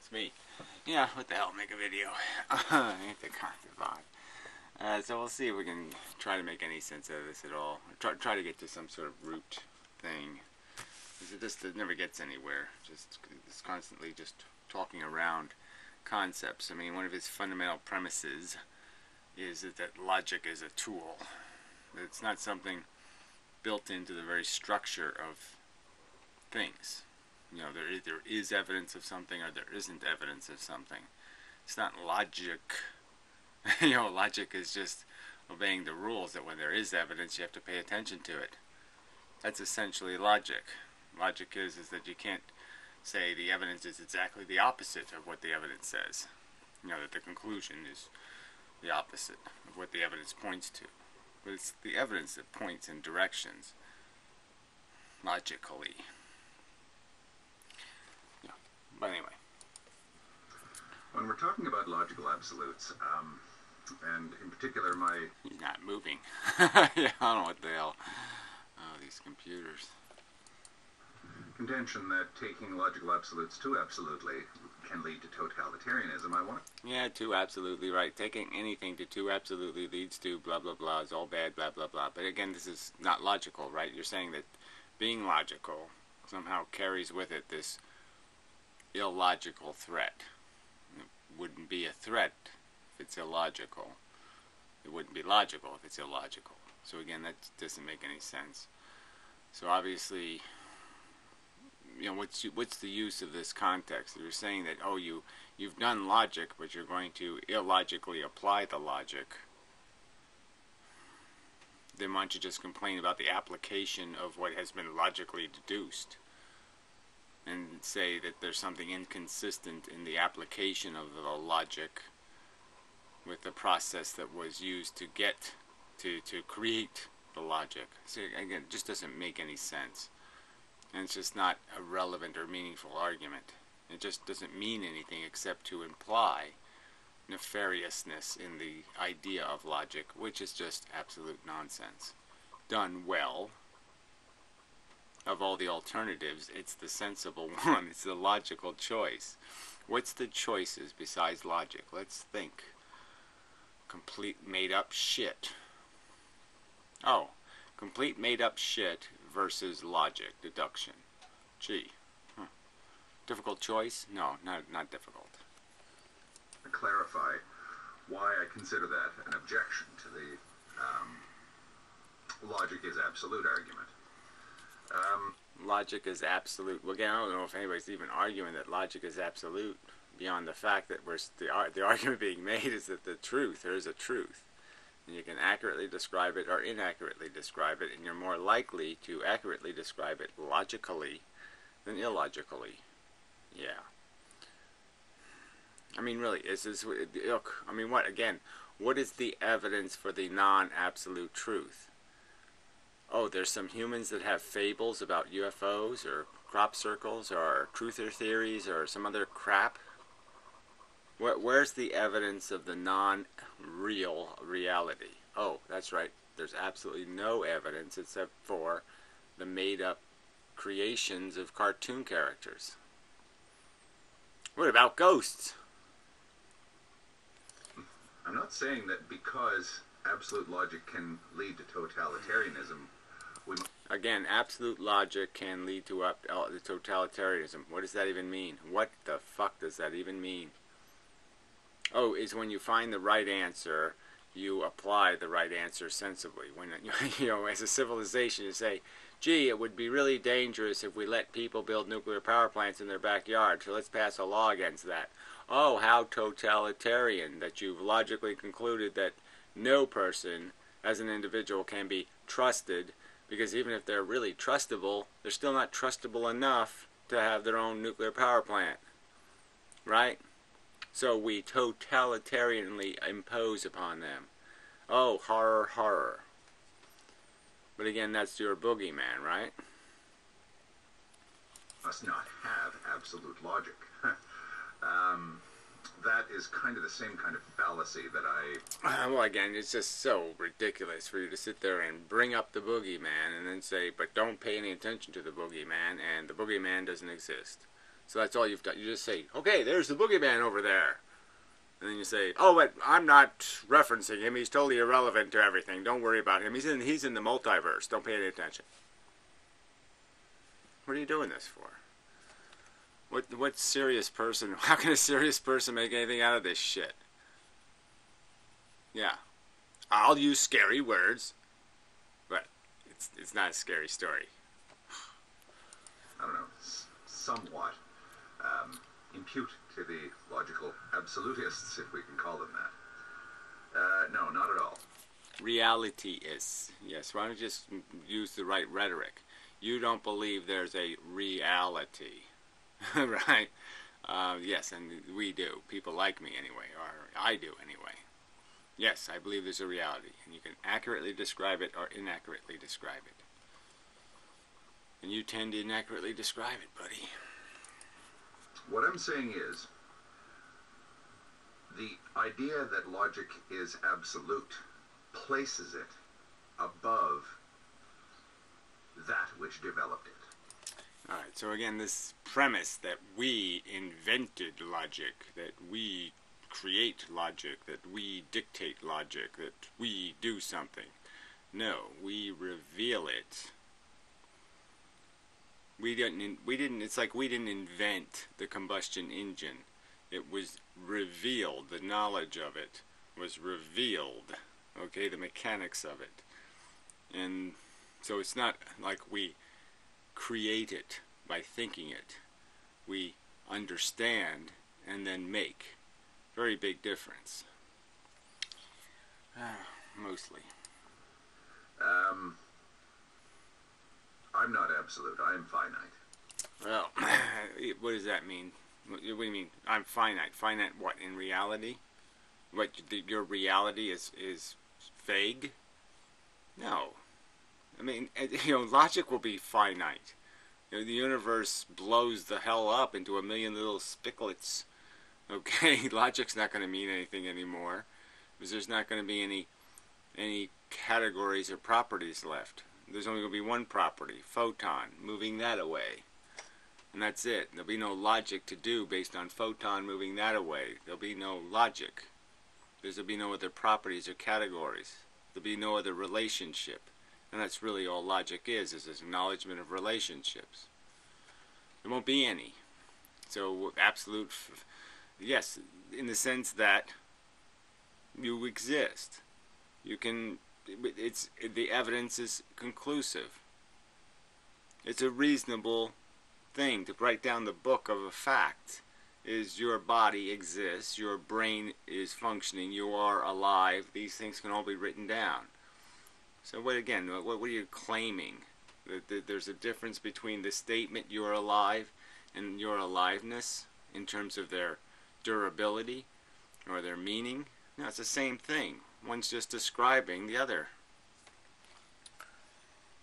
It's me. Yeah, what the hell, make a video. Ain't the kind of vibe. So we'll see if we can try to make any sense out of this at all. Try to get to some sort of root thing. It never gets anywhere. It's constantly just talking around concepts. I mean, one of his fundamental premises is that logic is a tool. It's not something built into the very structure of things. You know, there either is evidence of something or there isn't evidence of something. It's not logic. You know, logic is just obeying the rules that when there is evidence, you have to pay attention to it. That's essentially logic. Logic is that you can't say the evidence is exactly the opposite of what the evidence says. You know, that the conclusion is the opposite of what the evidence points to. But it's the evidence that points in directions logically. Yeah. But anyway. When we're talking about logical absolutes, and in particular He's not moving. Yeah, I don't know what the hell. Oh, these computers. Contention that taking logical absolutes too absolutely can lead to totalitarianism, Yeah, too absolutely right. Taking anything to too absolutely leads to blah blah blah is all bad, blah blah blah. But again, this is not logical, right? You're saying that being logical somehow carries with it this illogical threat. It wouldn't be a threat if it's illogical. It wouldn't be logical if it's illogical. So again, that doesn't make any sense. So obviously, you know, what's the use of this context? You're saying that, oh, you've done logic, but you're going to illogically apply the logic. Then why don't you just complain about the application of what has been logically deduced and say that there's something inconsistent in the application of the logic with the process that was used to get to create the logic. So again, it just doesn't make any sense. And it's just not a relevant or meaningful argument. It just doesn't mean anything except to imply nefariousness in the idea of logic, which is just absolute nonsense. Done well, of all the alternatives, it's the sensible one. It's the logical choice. What's the choices besides logic? Let's think. Complete made-up shit. Oh, complete made-up shit versus logic, deduction. Gee. Difficult choice? No, not difficult. To clarify why I consider that an objection to the logic is absolute argument. Logic is absolute. Well, again, I don't know if anybody's even arguing that logic is absolute beyond the fact that the argument being made is that there is a truth. And you can accurately describe it or inaccurately describe it, and you're more likely to accurately describe it logically than illogically. Yeah. I mean, really, look, I mean, what is the evidence for the non-absolute truth? Oh, there's some humans that have fables about UFOs or crop circles or truther theories or some other crap. Where's the evidence of the non-real reality? Oh, that's right. There's absolutely no evidence except for the made-up creations of cartoon characters. What about ghosts? I'm not saying that because absolute logic can lead to totalitarianism, Again, absolute logic can lead to totalitarianism. What does that even mean? What the fuck does that even mean? Oh, is when you find the right answer, you apply the right answer sensibly. When you know, as a civilization, you say, "Gee, it would be really dangerous if we let people build nuclear power plants in their backyard. So let's pass a law against that." Oh, how totalitarian that you've logically concluded that no person, as an individual, can be trusted, because even if they're really trustable, they're still not trustable enough to have their own nuclear power plant, right? So we totalitarianly impose upon them. Oh, horror, horror. But again, that's your boogeyman, right? must not have absolute logic. That is kind of the same kind of fallacy that well, again, it's just so ridiculous for you to sit there and bring up the boogeyman and then say, but don't pay any attention to the boogeyman, and the boogeyman doesn't exist. So that's all you've done. You just say, okay, there's the boogeyman over there. And then you say, oh, but I'm not referencing him. He's totally irrelevant to everything. Don't worry about him. He's in the multiverse. Don't pay any attention. What are you doing this for? What serious person? How can a serious person make anything out of this shit? Yeah, I'll use scary words, but it's not a scary story. I don't know, somewhat impute to the logical absolutists, if we can call them that. No, not at all. Reality is. Yes, why don't you just use the right rhetoric? You don't believe there's a reality, right? Yes, and we do. People like me anyway, or I do anyway. Yes, I believe there's a reality, and you can accurately describe it or inaccurately describe it. And you tend to inaccurately describe it, buddy. What I'm saying is, the idea that logic is absolute places it above that which developed it. Alright, so again, this premise that we invented logic, that we create logic, that we dictate logic, that we do something. No, we reveal it. We didn't, it's like we didn't invent the combustion engine. It was revealed, the knowledge of it was revealed, okay, the mechanics of it. And so it's not like we create it by thinking it. We understand and then make. Very big difference. Mostly. I'm not absolute. I am finite. Well, what does that mean? What do you mean? I'm finite. Finite what? In reality? What, your reality is vague? No. I mean, logic will be finite. The universe blows the hell up into a million little spicklets. Okay, logic's not going to mean anything anymore, because there's not going to be any categories or properties left. There's only going to be one property, photon, moving that away. And that's it. There'll be no logic to do based on photon moving that away. There'll be no logic. There'll be no other properties or categories. There'll be no other relationship. And that's really all logic is this acknowledgement of relationships. There won't be any. So absolute, yes, in the sense that you exist. You can, the evidence is conclusive. It's a reasonable thing to write down the book of a fact. Is your body exists, your brain is functioning, you are alive. These things can all be written down. So what again? What are you claiming? That there's a difference between the statement "you're alive" and your aliveness in terms of their durability or their meaning? No, it's the same thing. One's just describing the other.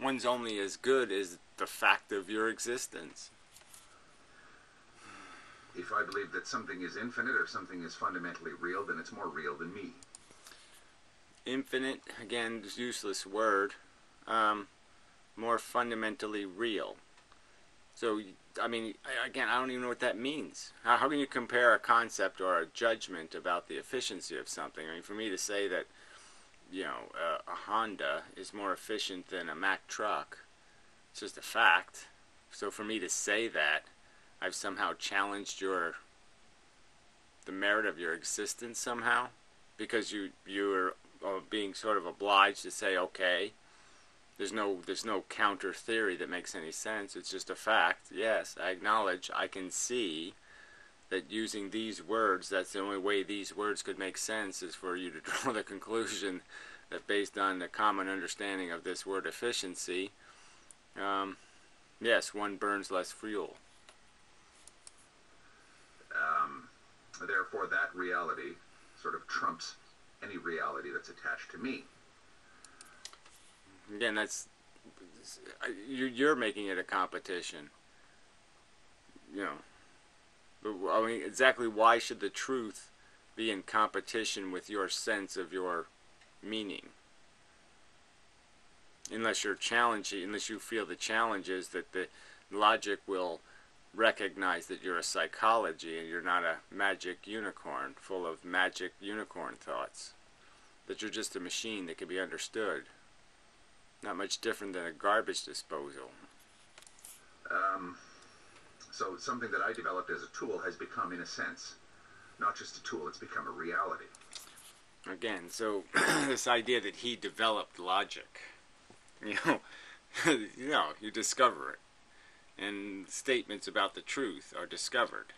One's only as good as the fact of your existence. If I believe that something is infinite or something is fundamentally real, then it's more real than me. Infinite, again, is a useless word. More fundamentally real. So, I mean, again, I don't even know what that means. How can you compare a concept or a judgment about the efficiency of something? I mean, for me to say that, a Honda is more efficient than a Mack truck, it's just a fact. So for me to say that, I've somehow challenged the merit of your existence somehow, because you're being sort of obliged to say, okay, there's no counter theory that makes any sense. It's just a fact. Yes, I acknowledge, I can see that using these words, that's the only way these words could make sense, is for you to draw the conclusion that based on the common understanding of this word efficiency, yes, one burns less fuel. Therefore, that reality sort of trumps any reality that's attached to me. Again, you're making it a competition. But I mean, exactly why should the truth be in competition with your sense of your meaning? Unless you feel the challenge is that the logic will recognize that you're a psychology and you're not a magic unicorn full of magic unicorn thoughts. That you're just a machine that can be understood. Not much different than a garbage disposal. So something that I developed as a tool has become, in a sense, not just a tool, it's become a reality. Again, so this idea that he developed logic, you know, you discover it. And statements about the truth are discovered.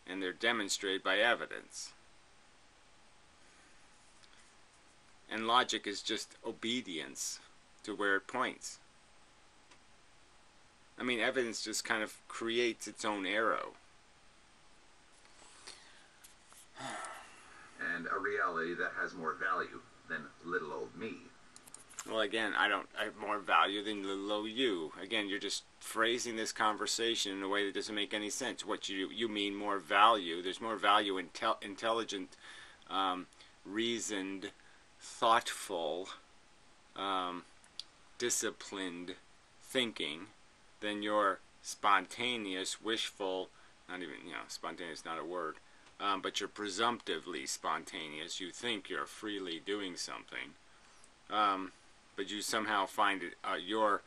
And they're demonstrated by evidence. And logic is just obedience to where it points. I mean, evidence just kind of creates its own arrow. And a reality that has more value than little old me. Well, again, I have more value than little old you. Again, you're just phrasing this conversation in a way that doesn't make any sense. What you mean more value? There's more value in intelligent, reasoned, thoughtful, disciplined thinking than your spontaneous, wishful, not even, spontaneous is not a word, but you're presumptively spontaneous. You think you're freely doing something, but you somehow find it, your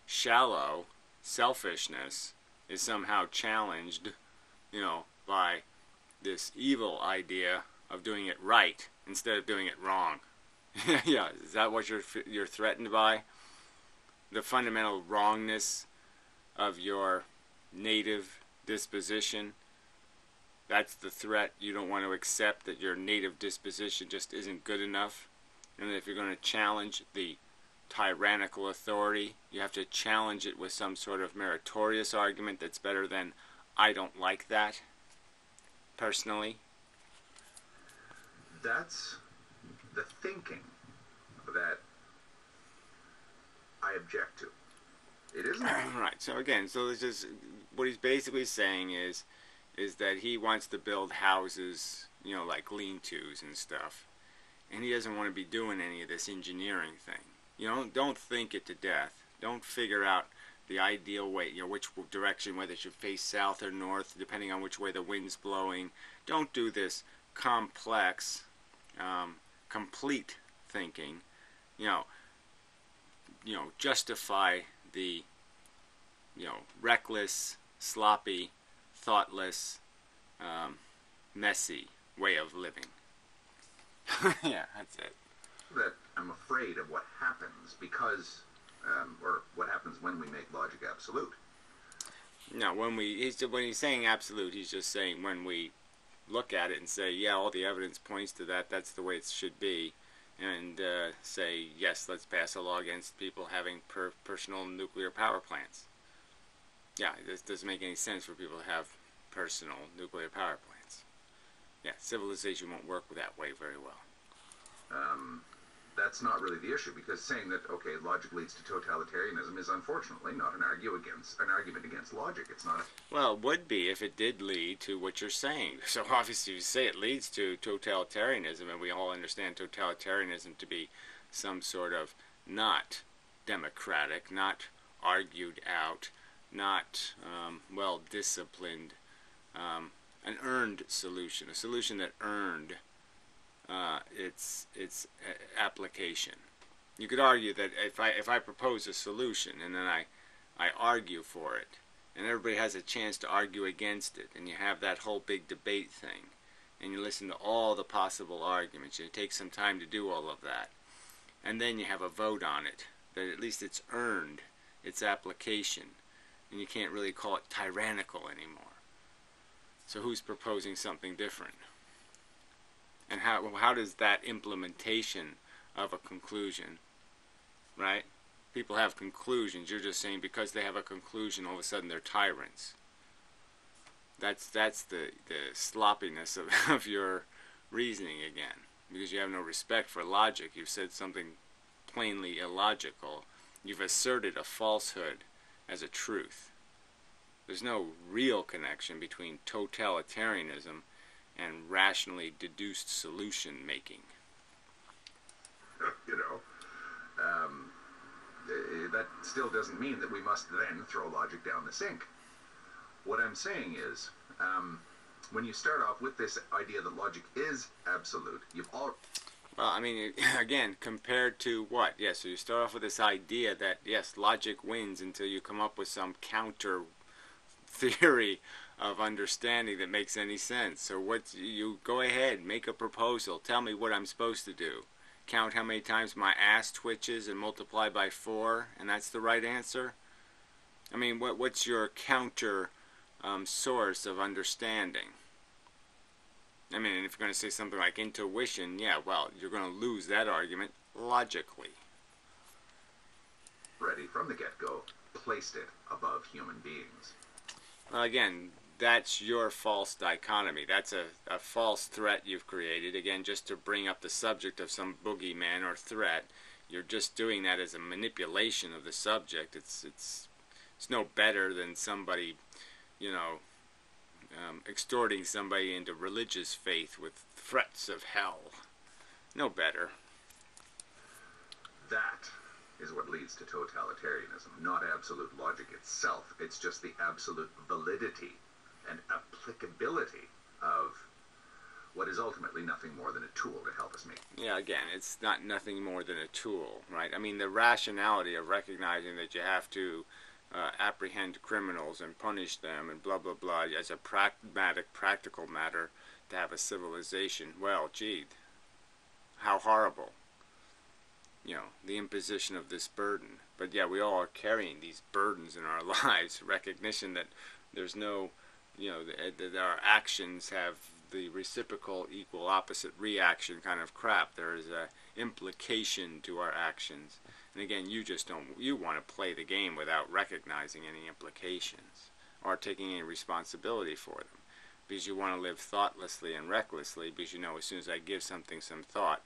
shallow selfishness is somehow challenged, by this evil idea of doing it right instead of doing it wrong. Yeah, is that what you're threatened by? The fundamental wrongness of your native disposition. That's the threat. You don't want to accept that your native disposition just isn't good enough. And if you're going to challenge the tyrannical authority, you have to challenge it with some sort of meritorious argument that's better than, I don't like that, personally. That's the thinking that I object to. It isn't. Right. So again, this is what he's basically saying is that he wants to build houses, like lean-tos and stuff, and he doesn't want to be doing any of this engineering thing. Don't think it to death. Don't figure out the ideal way, which direction, whether it should face south or north, depending on which way the wind's blowing. Don't do this complex, complete thinking. Justify the, reckless, sloppy, thoughtless, messy way of living. Yeah, that's it. That I'm afraid of what happens because, or what happens when we make logic absolute. No, when he's saying absolute, he's just saying when we look at it and say, yeah, all the evidence points to that, that's the way it should be, and say, yes, let's pass a law against people having personal nuclear power plants. Yeah, this doesn't make any sense for people to have personal nuclear power plants. Yeah, civilization won't work that way very well. That's not really the issue, because saying that, okay, logic leads to totalitarianism is unfortunately not an argument against logic. It's not. Well, it would be if it did lead to what you're saying. So obviously you say it leads to totalitarianism, and we all understand totalitarianism to be some sort of not democratic, not argued out, not well-disciplined, an earned solution, a solution that earned its application. You could argue that if I propose a solution and then I argue for it, and everybody has a chance to argue against it, and you have that whole big debate thing, and you listen to all the possible arguments, it takes some time to do all of that, and then you have a vote on it, that at least it's earned its application, and you can't really call it tyrannical anymore. So who's proposing something different? And how does that implementation of a conclusion, right? People have conclusions. You're just saying because they have a conclusion, all of a sudden they're tyrants. That's the sloppiness of your reasoning again, because you have no respect for logic. You've said something plainly illogical. You've asserted a falsehood as a truth. There's no real connection between totalitarianism and rationally deduced solution making. That still doesn't mean that we must then throw logic down the sink. What I'm saying is, when you start off with this idea that logic is absolute, you've all... Well, I mean, again, compared to what? Yes, so you start off with this idea that, yes, logic wins until you come up with some counter theory of understanding that makes any sense. So you go ahead, make a proposal, tell me what I'm supposed to do. Count how many times my ass twitches and multiply by 4, and that's the right answer? I mean, what's your counter source of understanding? I mean, if you're going to say something like intuition, yeah, well, you're going to lose that argument logically. Ready from the get-go, placed it above human beings. Well, again, that's your false dichotomy. That's a false threat you've created. Again, just to bring up the subject of some boogeyman or threat, you're just doing that as a manipulation of the subject. It's no better than somebody, you know, extorting somebody into religious faith with threats of hell. No better. That is what leads to totalitarianism, not absolute logic itself. It's just the absolute validity and applicability of what is ultimately nothing more than a tool to help us make. Yeah, again, it's not nothing more than a tool, right? I mean, the rationality of recognizing that you have to apprehend criminals and punish them and blah, blah, blah, as a pragmatic, practical matter to have a civilization. Well, gee, how horrible. You know, the imposition of this burden. But yeah, we all are carrying these burdens in our lives. Recognition that there's no, you know, that our actions have the reciprocal, equal, opposite reaction kind of crap. There is a implication to our actions. And again, you want to play the game without recognizing any implications or taking any responsibility for them. Because you want to live thoughtlessly and recklessly, because you know as soon as I give something some thought,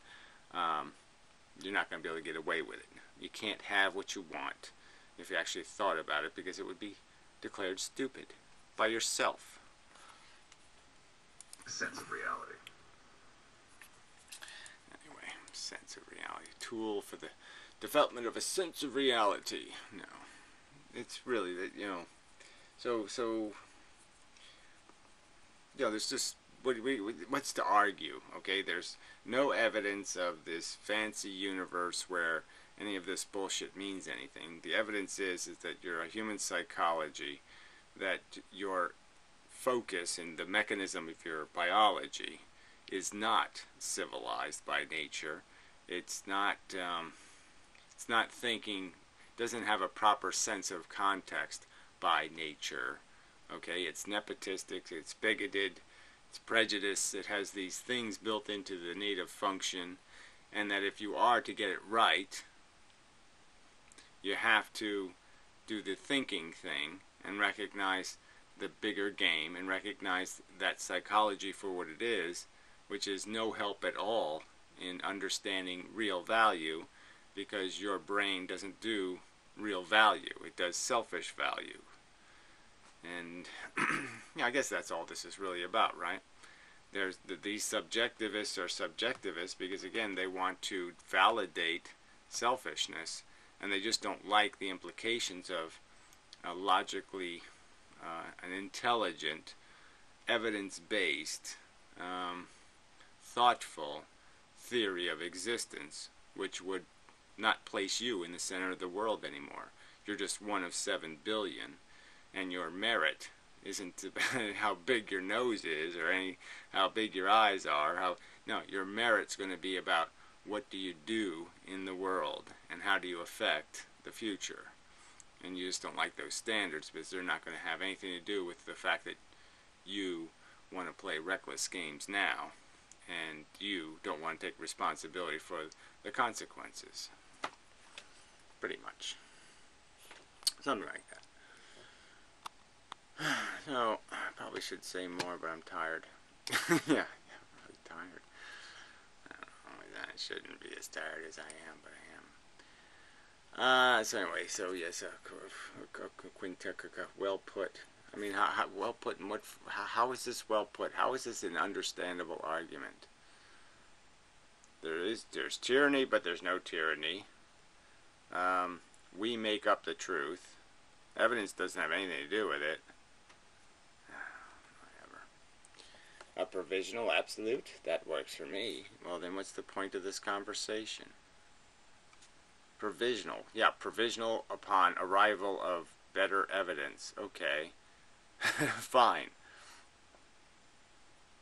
you're not going to be able to get away with it. You can't have what you want if you actually thought about it, because it would be declared stupid by yourself. Sense of reality. Anyway, sense of reality. Tool for the development of a sense of reality. No. It's really that, you know, so you know, there's just what's to argue, okay? There's no evidence of this fancy universe where any of this bullshit means anything. The evidence is that you're a human psychology, that your focus and the mechanism of your biology is not civilized by nature. It's not thinking, doesn't have a proper sense of context by nature. Okay, it's nepotistic, it's bigoted, it's prejudiced, it has these things built into the native function, and that if you are to get it right, you have to do the thinking thing and recognize the bigger game and recognize that psychology for what it is, which is no help at all in understanding real value, because your brain doesn't do real value, it does selfish value. And yeah, I guess that's all this is really about, right? There's these subjectivists are subjectivists because, again, they want to validate selfishness, and they just don't like the implications of logically an intelligent, evidence-based, thoughtful theory of existence, which would not place you in the center of the world anymore. You're just one of 7 billion. And your merit isn't about how big your nose is or how big your eyes are. No, your merit's going to be about what do you do in the world and how do you affect the future. And you just don't like those standards because they're not going to have anything to do with the fact that you want to play reckless games now and you don't want to take responsibility for the consequences. Pretty much. Something like that. So, I probably should say more, but I'm tired. yeah, I'm really tired. I don't know, I shouldn't be as tired as I am, but I am. So anyway, so yes, well put. I mean, how well put, and how is this well put? How is this an understandable argument? There's tyranny, but there's no tyranny. We make up the truth. Evidence doesn't have anything to do with it. provisional, absolute? That works for me. Well, then what's the point of this conversation? Provisional. Yeah, provisional upon arrival of better evidence. Okay. Fine.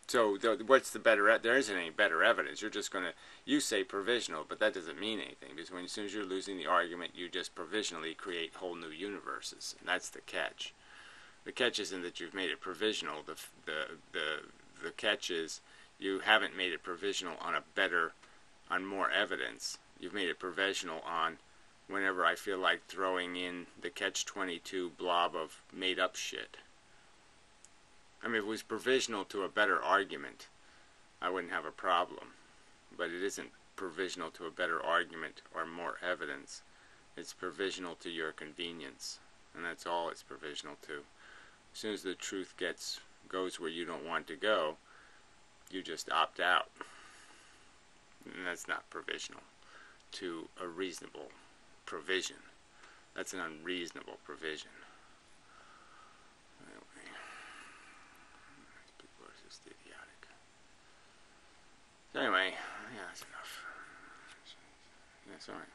So what's the better? There isn't any better evidence. You're just gonna you say provisional, but that doesn't mean anything because as soon as you're losing the argument, you just provisionally create whole new universes, and that's the catch. The catch isn't that you've made it provisional. The catch is you haven't made it provisional on more evidence. You've made it provisional on whenever I feel like throwing in the catch-22 blob of made-up shit. I mean, if it was provisional to a better argument, I wouldn't have a problem. But it isn't provisional to a better argument or more evidence. It's provisional to your convenience. And that's all it's provisional to. As soon as the truth goes where you don't want to go, you just opt out. And that's not provisional to a reasonable provision. That's an unreasonable provision. Just idiotic. So anyway, yeah, that's enough. Yeah, sorry.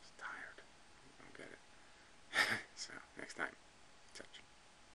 It's tired. I don't get it. So, next time.